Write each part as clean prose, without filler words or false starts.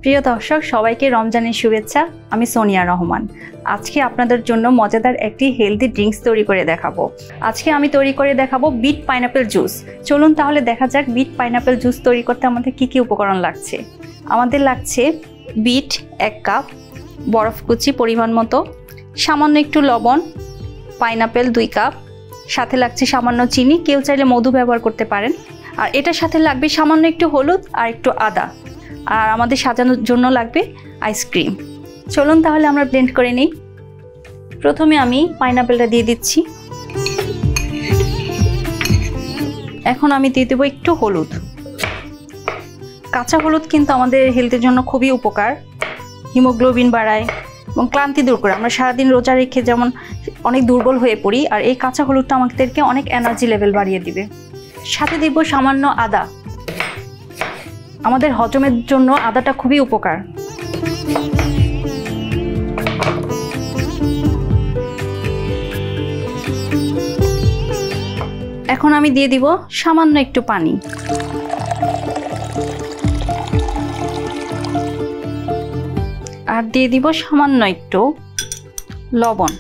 প্রিয় দর্শক সবাইকে রমজানের শুভেচ্ছা। আমি সোনিয়া রহমান। আজকে আপনাদের জন্য মজাদার একটি হেলদি ড্রিঙ্কস তৈরি করে দেখাবো। আজকে আমি তৈরি করে দেখাবো বিট পাইনাপেল জুস। চলুন তাহলে দেখা যাক বিট পাইনাপেল জুস তৈরি করতে আমাদের কি কি উপকরণ লাগছে। আমাদের লাগছে বিট 1 কাপ, বরফ কুচি পরিমাণ মতো, সামান্য একটু লবণ, পাইনাপেল 2 কাপ, সাথে লাগছে সামান্য চিনি, কেউ চাইলে মধু ব্যবহার করতে পারেন। আর এটার সাথে লাগবে সামান্য একটু হলুদ আর একটু আদা। আর আমাদের সাজানোর জন্য লাগবে আইসক্রিম। চলুন তাহলে আমরা ব্লেন্ড করে নিই। প্রথমে আমি পাইনাপেলটা দিয়ে দিচ্ছি। এখন আমি দিয়ে দেবো একটু হলুদ। কাঁচা হলুদ কিন্তু আমাদের হেলথের জন্য খুবই উপকার, হিমোগ্লোবিন বাড়ায় এবং ক্লান্তি দূর করে। আমরা সারাদিন রোজা রেখে যেমন অনেক দুর্বল হয়ে পড়ি, আর এই কাঁচা হলুদটা আমাদেরকে অনেক এনার্জি লেভেল বাড়িয়ে দিবে। সাথে দিব সামান্য আদা। আমাদের হজমের জন্য আদাটা খুবই উপকার। এখন আমি দিয়ে দিব সামান্য একটু পানি। আর দিয়ে দিব সামান্য একটু লবণ।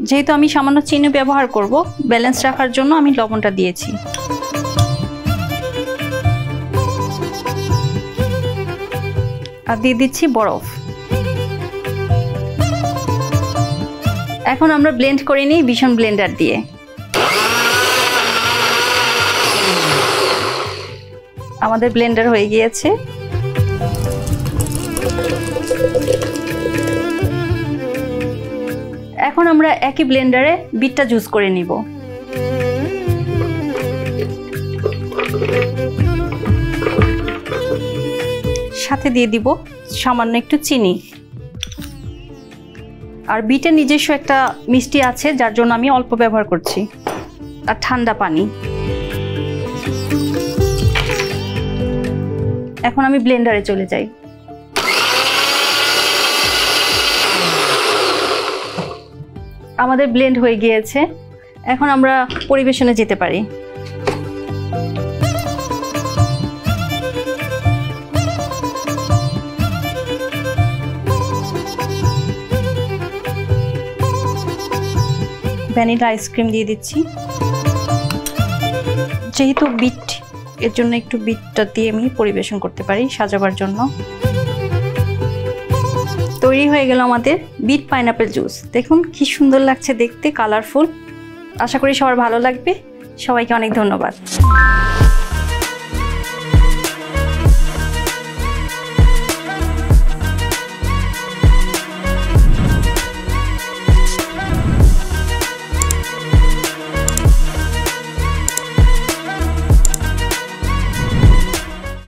যেহেতু আমি সামান্য চিনি ব্যবহার করব, ব্যালেন্স রাখার জন্য আমি লবণটা দিয়েছি। আর দিয়ে দিচ্ছি বরফ। এখন আমরা ব্লেন্ড করে নিই ভীষণ ব্লেন্ডার দিয়ে। আমাদের ব্লেন্ডার হয়ে গিয়েছে। এখন আমরা একই ব্লেন্ডারে বিটটা জুস করে নিব। সাথে দিয়ে দিব সামান্য একটু চিনি। আর বিটের নিজস্ব একটা মিষ্টি আছে, যার জন্য আমি অল্প ব্যবহার করছি। আর ঠান্ডা পানি। এখন আমি ব্লেন্ডারে চলে যাই। আমাদের ব্লেন্ড হয়ে গিয়েছে। এখন আমরা পরিবেশনে যেতে পারি। ভ্যানিলা আইসক্রিম দিয়ে দিচ্ছি। যেহেতু বিট, এর জন্য একটু বিটটা দিয়ে আমি পরিবেশন করতে পারি সাজাবার জন্য। তৈরি হয়ে গেল আমাদের বিট পাইনাপেল জুস। দেখুন কি সুন্দর লাগছে দেখতে, কালারফুল। আশা করি সবার ভালো লাগবে। সবাইকে অনেক ধন্যবাদ।